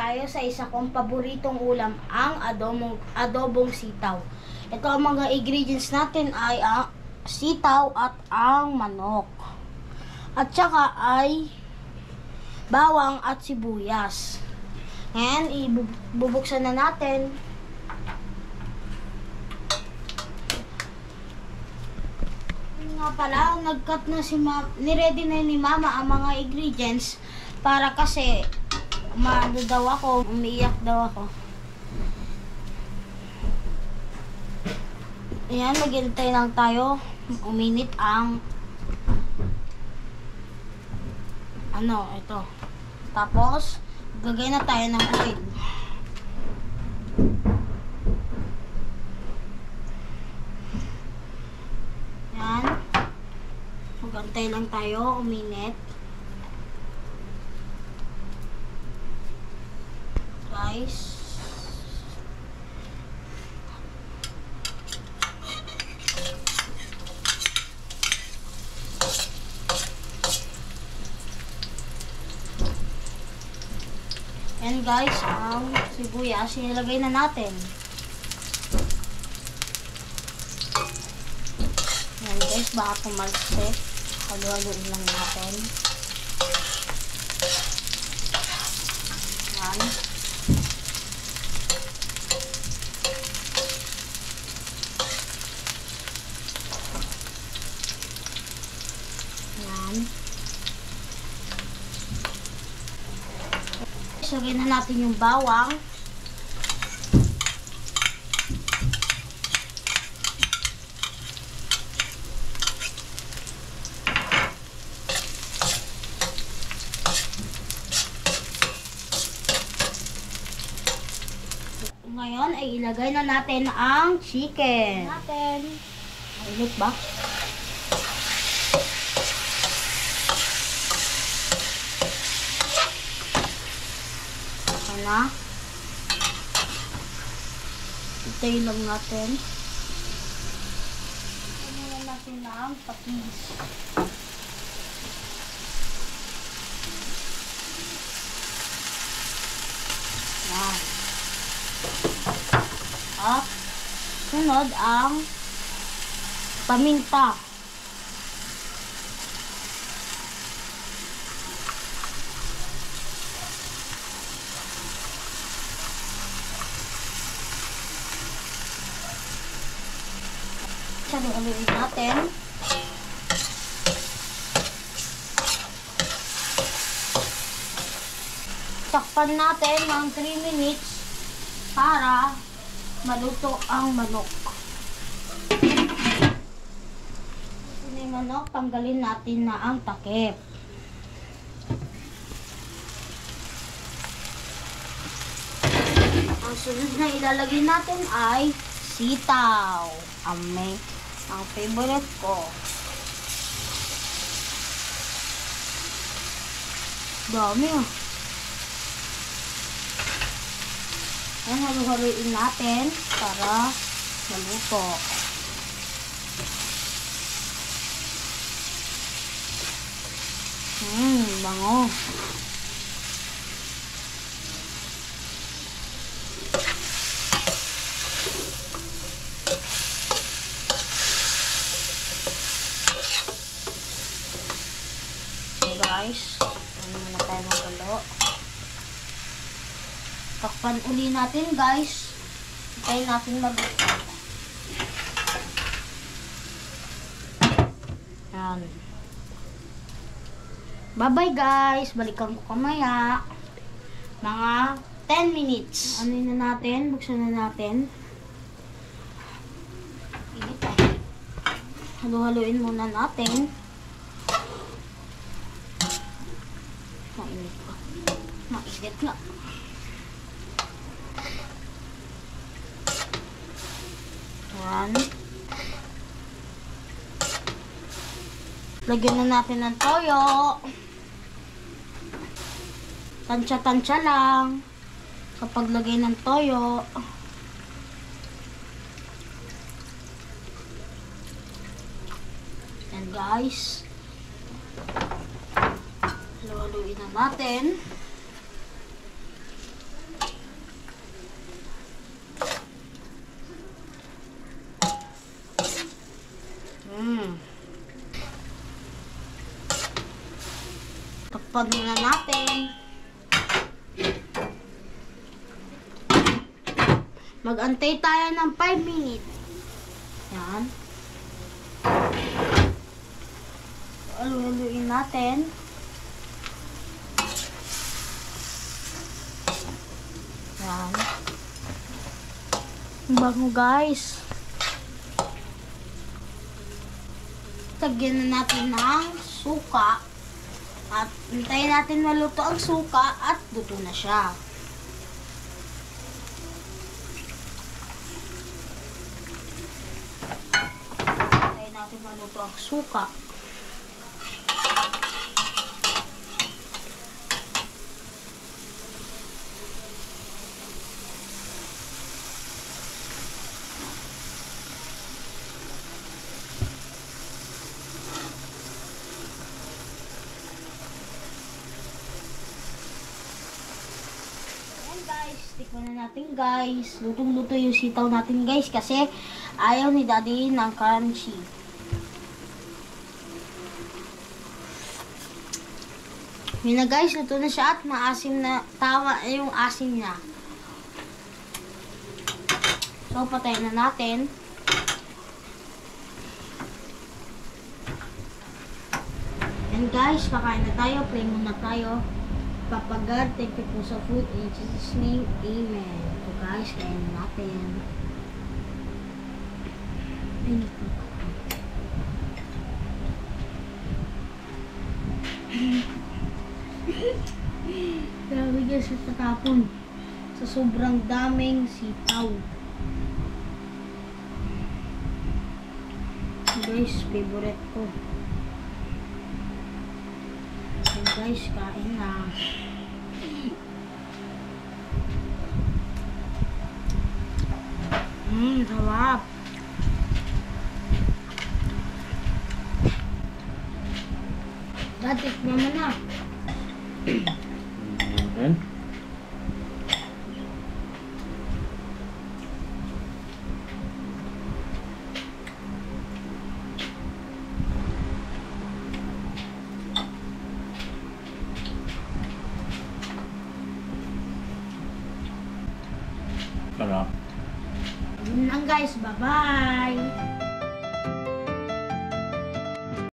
tayo sa isa kong paboritong ulam, ang adobong sitaw. Ito ang mga ingredients natin ay ang sitaw at ang manok. At saka ay bawang at sibuyas. Ngayon, ibubuksan na natin. Nga pala, nag-cut na niready na ni Mama ang mga ingredients para kasi umiiyak daw ako. Ayan, maghintay lang tayo. Uminit ang ito. Tapos, gagay na tayo ng oil. Ayan. Maghintay lang tayo, uminit. Guys. And guys, ang sibuyas, nilagay na natin. Yan guys, baka pumalsik. Halu-haluin lang natin. Yan. Yan. Lagyan na natin yung bawang. Ngayon ay ilagay na natin ang chicken. Ulit ba? Na. Itayin lang natin. Itayin natin ang patis. Yan. At sunod ang paminta. Haluin natin. Takpan natin ng 3 minutes para maluto ang manok. Ito yung manok, tanggalin natin na ang takip. Ang sunod na ilalagay natin ay sitaw. Ang favorite ko. Dami ah. Ayan, halu-haluin natin para maluto. Bango. Guys, muna tayo magulo. Takpan uli natin guys. Hintayin natin magulo. Yan. Bye bye guys. Balikan ko kamaya. Mga 10 minutes. Ano na natin? Buksan na natin. Halu-haluin muna natin. Mainit nga. Yan. Lagyan na natin ng toyo. Tansya-tansya lang kapag lagay ng toyo. Yan guys. Haluin na natin. Takpan muna natin. Mag-antay tayo ng 5 minutes. Yan. Haluin natin. Yan. Bango guys. Tagyan na natin ng suka. At hintayin natin maluto ang suka at luto na siya. Hintayin natin maluto ang suka. Guys, tikman na natin guys. Lutong-luto yung sitaw natin guys kasi ayaw ni daddy ng crunchy. Yun na guys, luto na siya at maasim na, tawa yung asim niya. So, patayin na natin. And guys, kakain na tayo. Play muna tayo. Papa God, thank you po sa food. In Jesus' name, amen. So guys, kain na natin. Grabe guys, tatapon. Sa sobrang daming sitaw. Guys, favorite ko. And guys, kain na. Sarap. Datik naman na. Ayan. Sarap. Yun lang guys. Bye-bye.